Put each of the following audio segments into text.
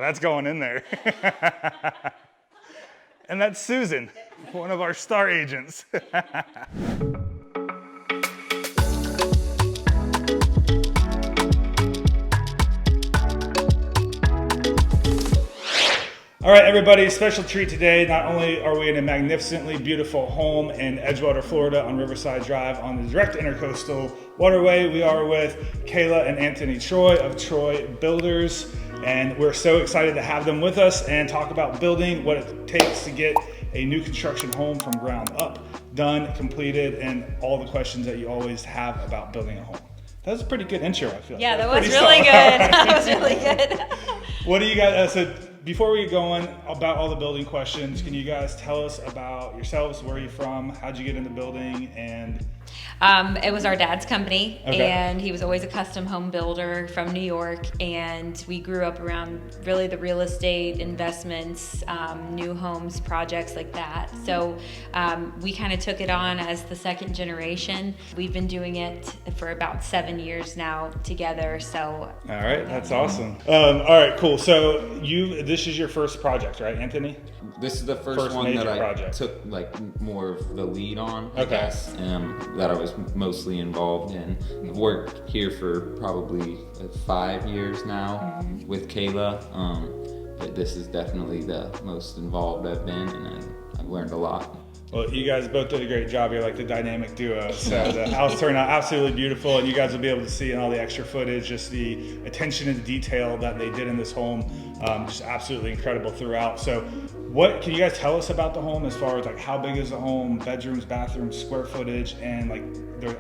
that's going in there. And that's Susan, one of our star agents. All right, everybody, special treat today. Not only are we in a magnificently beautiful home in Edgewater, Florida on Riverside Drive on the direct intercoastal waterway, we are with Kayla and Anthony Troy of Troy Builders. And we're so excited to have them with us and talk about building, what it takes to get a new construction home from ground up, done, completed, and all the questions that you always have about building a home. That was a pretty good intro, I feel like. Yeah, that was really good. That was really good. What do you guys, so before we get going about all the building questions, can you guys tell us about yourselves? Where are you from? How'd you get into building? And it was our dad's company, Okay. and he was always a custom home builder from New York, and we grew up around really the real estate investments, new homes, projects like that. So we kind of took it on as the second generation. We've been doing it for about 7 years now together. So all right, that's awesome. All right, cool. So this is your first project, right, Anthony? This is the first one major that I project. took like more of the lead on, I Okay. guess, that I was mostly involved in. I've worked here for probably 5 years now with Kayla, but this is definitely the most involved I've been, and I've learned a lot. Well, you guys both did a great job. You're like the dynamic duo. So the house turned out absolutely beautiful, and you guys will be able to see in all the extra footage, just the attention to detail that they did in this home, just absolutely incredible throughout. So what can you guys tell us about the home as far as like how big is the home, bedrooms, bathrooms, square footage, and like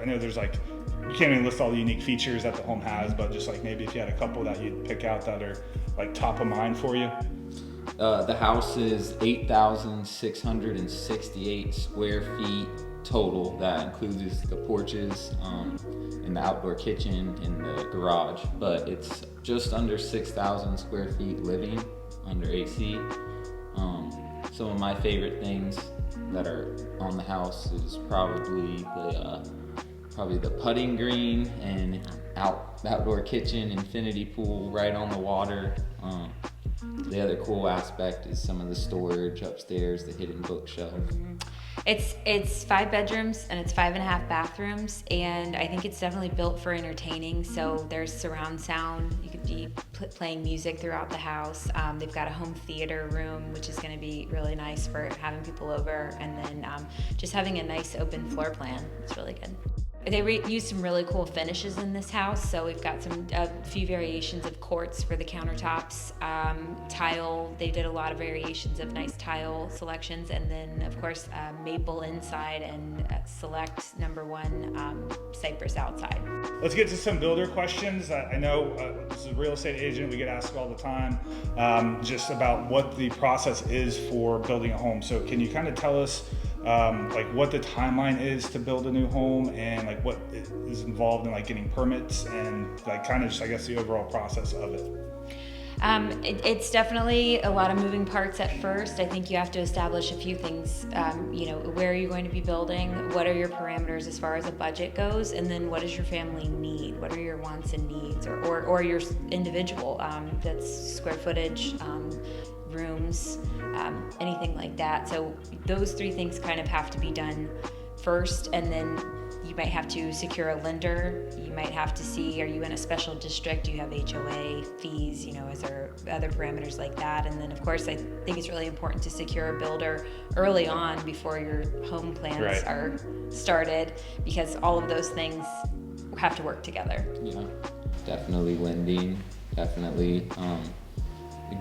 I know there's like, you can't even list all the unique features that the home has, but just like maybe if you had a couple that you'd pick out that are like top of mind for you. The house is 8,668 square feet total. That includes the porches, and the outdoor kitchen and the garage. But it's just under 6,000 square feet living under AC. Some of my favorite things that are on the house is probably the putting green and outdoor kitchen, infinity pool right on the water. The other cool aspect is some of the storage upstairs, the hidden bookshelf. It's 5 bedrooms and it's 5.5 bathrooms, and I think it's definitely built for entertaining. So there's surround sound. You could be playing music throughout the house. They've got a home theater room, which is going to be really nice for having people over, and then just having a nice open floor plan. It's really good. They used some really cool finishes in this house, so we've got a few variations of quartz for the countertops, tile. They did a lot of variations of nice tile selections, and then of course maple inside and select #1 cypress outside. Let's get to some builder questions. I know as a real estate agent, we get asked all the time just about what the process is for building a home. So can you kind of tell us like what the timeline is to build a new home, and like what is involved in like getting permits, and like kind of just I guess the overall process of it? It's definitely a lot of moving parts at first. I think you have to establish a few things. Where are you going to be building? What are your parameters as far as a budget goes? And then what does your family need? What are your wants and needs, or your individual? That's square footage, rooms, anything like that. So those 3 things kind of have to be done first, and then you might have to secure a lender. You might have to see, are you in a special district? Do you have HOA fees? Is there other parameters like that? And then of course, I think it's really important to secure a builder early on before your home plans are started, because all of those things have to work together. Yeah, definitely lending, definitely a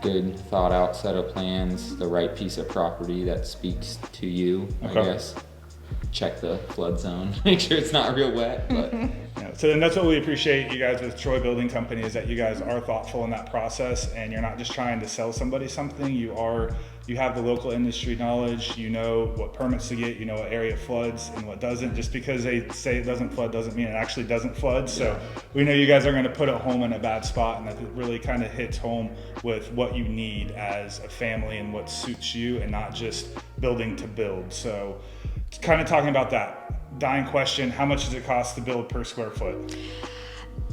good thought out set of plans, the right piece of property that speaks to you, I guess. Check the flood zone, make sure it's not real wet. But Yeah, so then that's what we appreciate you guys with Troy Building Company, is that you guys are thoughtful in that process, and you're not just trying to sell somebody something. You have the local industry knowledge. You know what permits to get. You know what area floods and what doesn't. Just because they say it doesn't flood doesn't mean it actually doesn't flood. So we know you guys are going to put a home in a bad spot, and that it really kind of hits home with what you need as a family and what suits you, and not just building to build. So kind of talking about that dying question, how much does it cost to build per square foot?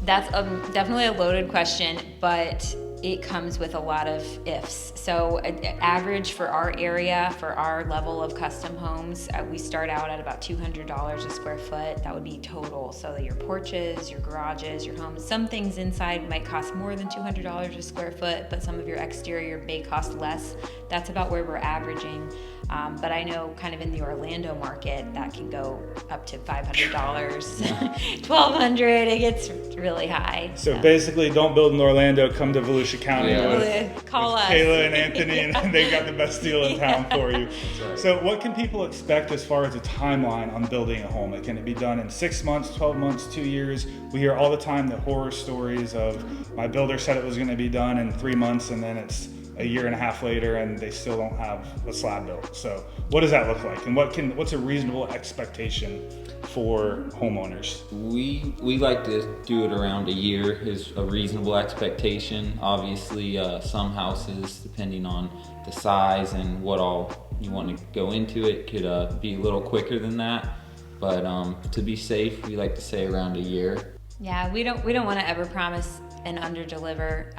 That's definitely a loaded question, but it comes with a lot of ifs. So average for our area, for our level of custom homes, we start out at about $200 a square foot. That would be total. So that your porches, your garages, your homes, some things inside might cost more than $200 a square foot, but some of your exterior may cost less. That's about where we're averaging. But I know kind of in the Orlando market, that can go up to $500, $1,200. It gets really high. So basically, don't build in Orlando. Come to Volusia County Call us. Kayla and Anthony, and they've got the best deal in town for you. Right. So what can people expect as far as a timeline on building a home? Can it be done in 6 months, 12 months, 2 years? We hear all the time the horror stories of my builder said it was going to be done in 3 months, and then it's a year and a half later and they still don't have a slab built. So what does that look like, and what's a reasonable expectation for homeowners? We like to do it around a year is a reasonable expectation. Obviously, some houses, depending on the size and what all you want to go into it, could be a little quicker than that. But to be safe, we like to say around a year. Yeah, we don't want to ever promise and under-deliver.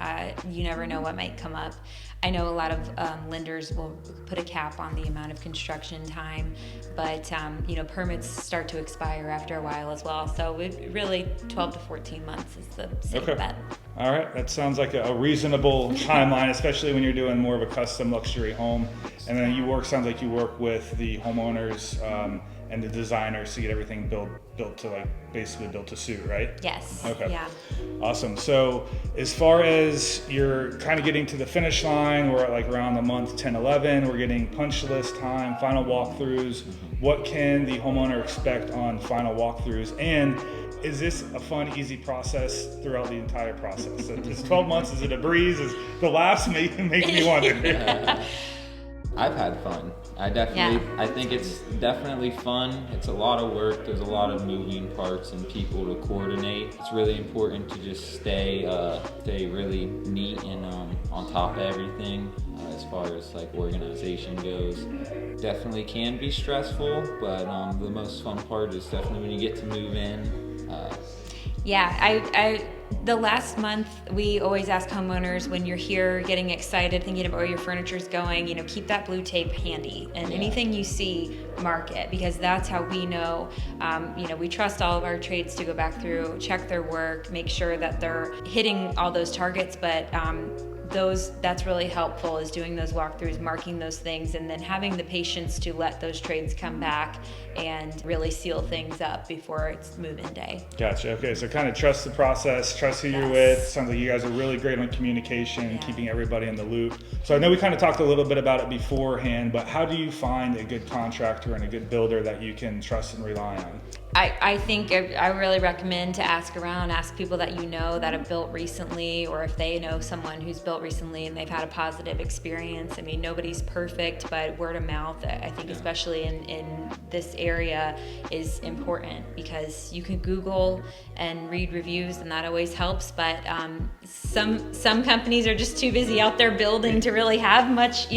You never know what might come up. I know a lot of lenders will put a cap on the amount of construction time, but permits start to expire after a while as well. So it really 12 to 14 months is the safe bet. All right, that sounds like a reasonable timeline, especially when you're doing more of a custom luxury home. And then sounds like you work with the homeowners and the designers to get everything built to basically built to suit, right? Yes. Okay. Yeah. Awesome. So as far as you're kind of getting to the finish line, we're at around the month 10, 11, we're getting punch list time, final walkthroughs. What can the homeowner expect on final walkthroughs? And is this a fun, easy process throughout the entire process? Is 12 months, is it a breeze? Is the laughs make me wonder? I've had fun. I think it's definitely fun. It's a lot of work. There's a lot of moving parts and people to coordinate. It's really important to just stay really neat and on top of everything as far as organization goes. Definitely can be stressful, but the most fun part is definitely when you get to move in. The last month, we always ask homeowners, when you're here getting excited, thinking about where your furniture's going, keep that blue tape handy, and anything you see, mark it, because that's how we know. We trust all of our trades to go back through, check their work, make sure that they're hitting all those targets, but that's really helpful, is doing those walkthroughs, marking those things, and then having the patience to let those trades come back and really seal things up before it's move-in day. Gotcha. Okay, so kind of trust the process, trust who you're with. Sounds like you guys are really great on communication and keeping everybody in the loop. So I know we kind of talked a little bit about it beforehand, but how do you find a good contractor and a good builder that you can trust and rely on? I think I really recommend to ask around, ask people that you know that have built recently, or if they know someone who's built recently and they've had a positive experience. I mean, nobody's perfect, but word of mouth, I think especially in this area, is important, because you can Google and read reviews and that always helps, but some companies are just too busy out there building to really have much,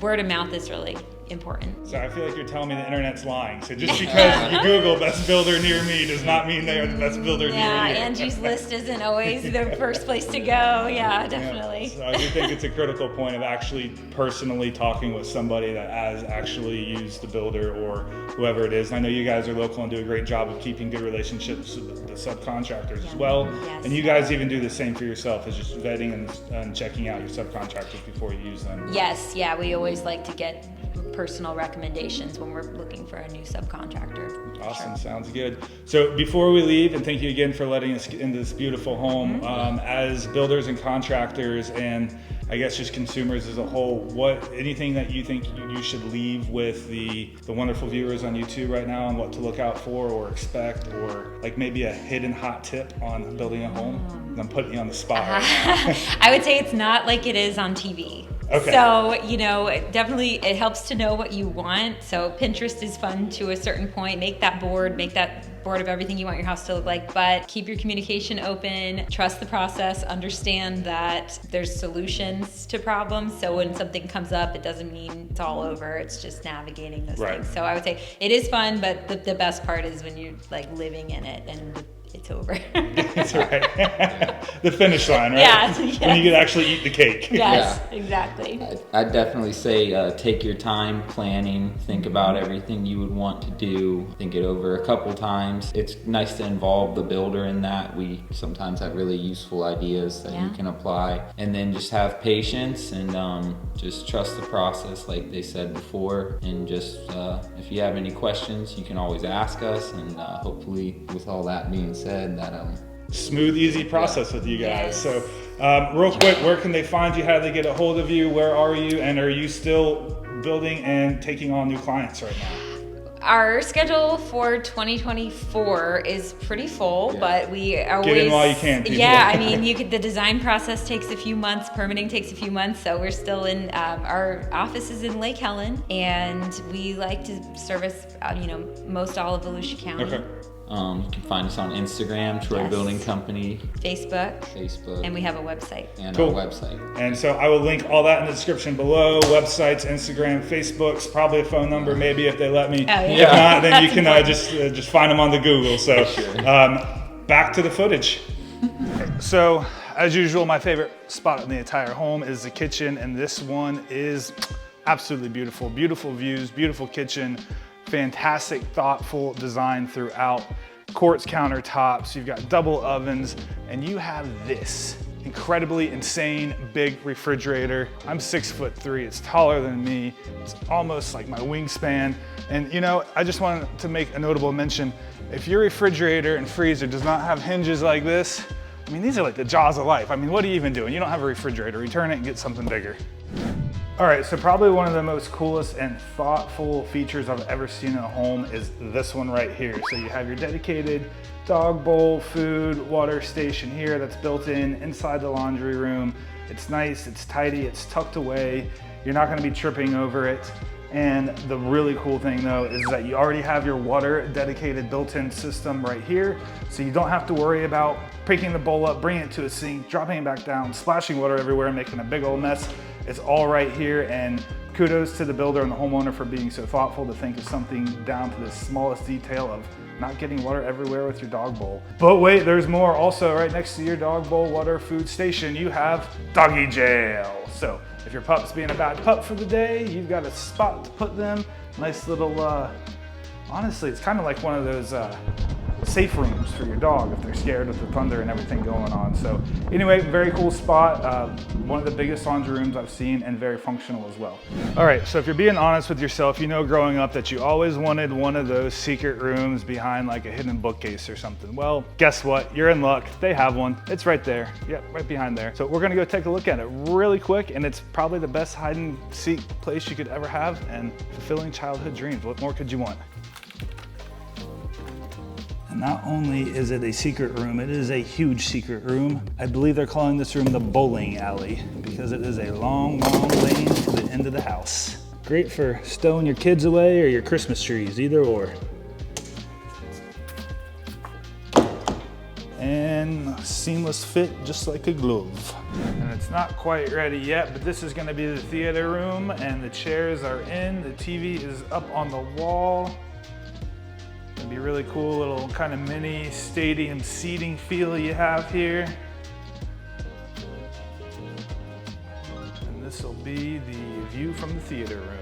word of mouth is really important. So I feel like you're telling me the internet's lying. So just because you Google best builder near me does not mean they are the best builder near you. Yeah, Angie's List isn't always the first place to go. Yeah, definitely. Yeah. So I do think it's a critical point of actually personally talking with somebody that has actually used the builder or whoever it is. And I know you guys are local and do a great job of keeping good relationships with the subcontractors as well. Yes. And you guys even do the same for yourself, is just vetting and checking out your subcontractors before you use them. Yes, yeah, we always like to get personal recommendations when we're looking for a new subcontractor. Awesome, sounds good. So before we leave, and thank you again for letting us get into this beautiful home, as builders and contractors, and I guess just consumers as a whole, anything that you think you should leave with the wonderful viewers on YouTube right now, and what to look out for or expect, or maybe a hidden hot tip on building a home? I'm putting you on the spot right now. I would say it's not like it is on TV. Okay. So, definitely it helps to know what you want. So Pinterest is fun to a certain point. Make that board of everything you want your house to look like, but keep your communication open, trust the process, understand that there's solutions to problems. So when something comes up, it doesn't mean it's all over. It's just navigating those things. So I would say it is fun, but the best part is when you're living in it and it's over. That's right. The finish line, right? Yes, When yes. you could actually eat the cake. Yes, Yeah. exactly. I'd definitely say take your time planning, think about everything you would want to do, think it over a couple times. It's nice to involve the builder in that. We sometimes have really useful ideas that you Yeah. can apply, and then just have patience and just trust the process like they said before, and just if you have any questions you can always ask us, and hopefully with all that being said that Smooth, easy process with you guys. Yes. So, real quick, where can they find you? How do they get a hold of you? Where are you? And are you still building and taking on new clients right now? Our schedule for 2024 is pretty full, Yeah. but we always Get in while you can, people. Yeah, I mean, the design process takes a few months, permitting takes a few months, so we're still in. Our office is in Lake Helen, and we like to service, most all of Volusia County. Okay. you can find us on Instagram, Troy Yes. Building Company, Facebook, Facebook, and we have a website. and Cool. our website. And so I will link all that in the description below. Websites, Instagram, Facebooks, probably a phone number, maybe if they let me. Oh, yeah. If not, then you That's can important. just find them on the Google. So back to the footage. So as usual, my favorite spot in the entire home is the kitchen, and this one is absolutely beautiful. Beautiful views, beautiful kitchen, fantastic, thoughtful design throughout. Quartz countertops, you've got double ovens, and you have this incredibly insane big refrigerator. I'm 6'3", it's taller than me. It's almost like my wingspan. And I just wanted to make a notable mention. If your refrigerator and freezer does not have hinges like this, I mean, these are like the jaws of life. I mean, what are you even doing? You don't have a refrigerator, return it and get something bigger. All right, so probably one of the most coolest and thoughtful features I've ever seen in a home is this one right here. So you have your dedicated dog bowl, food, water station here that's built in inside the laundry room. It's nice, it's tidy, it's tucked away. You're not gonna be tripping over it. And the really cool thing though is that you already have your water dedicated built-in system right here. So you don't have to worry about picking the bowl up, bringing it to a sink, dropping it back down, splashing water everywhere and making a big old mess. It's all right here, and kudos to the builder and the homeowner for being so thoughtful to think of something down to the smallest detail of not getting water everywhere with your dog bowl. But wait, there's more. Also, right next to your dog bowl, water, food station, you have doggy jail. So if your pup's being a bad pup for the day, you've got a spot to put them. Nice little, honestly, it's kind of like one of those safe rooms for your dog if they're scared with the thunder and everything going on. So anyway, very cool spot. One of the biggest laundry rooms I've seen, and very functional as well. All right, so if you're being honest with yourself, growing up that you always wanted one of those secret rooms behind like a hidden bookcase or something. Well, guess what? You're in luck. They have one. It's right there. Yep, right behind there. So we're gonna go take a look at it really quick, and it's probably the best hide and seek place you could ever have and fulfilling childhood dreams. What more could you want? And not only is it a secret room, it is a huge secret room. I believe they're calling this room the bowling alley because it is a long, long lane to the end of the house. Great for stowing your kids away or your Christmas trees, either or. And seamless fit, just like a glove. And it's not quite ready yet, but this is gonna be the theater room, and the chairs are in, the TV is up on the wall. It'd be really cool little kind of mini stadium seating feel you have here. And this will be the view from the theater room.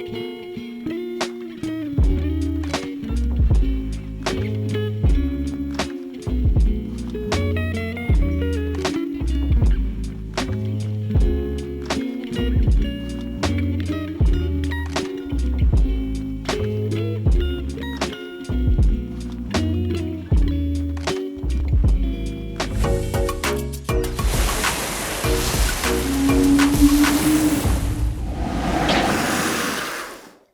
you.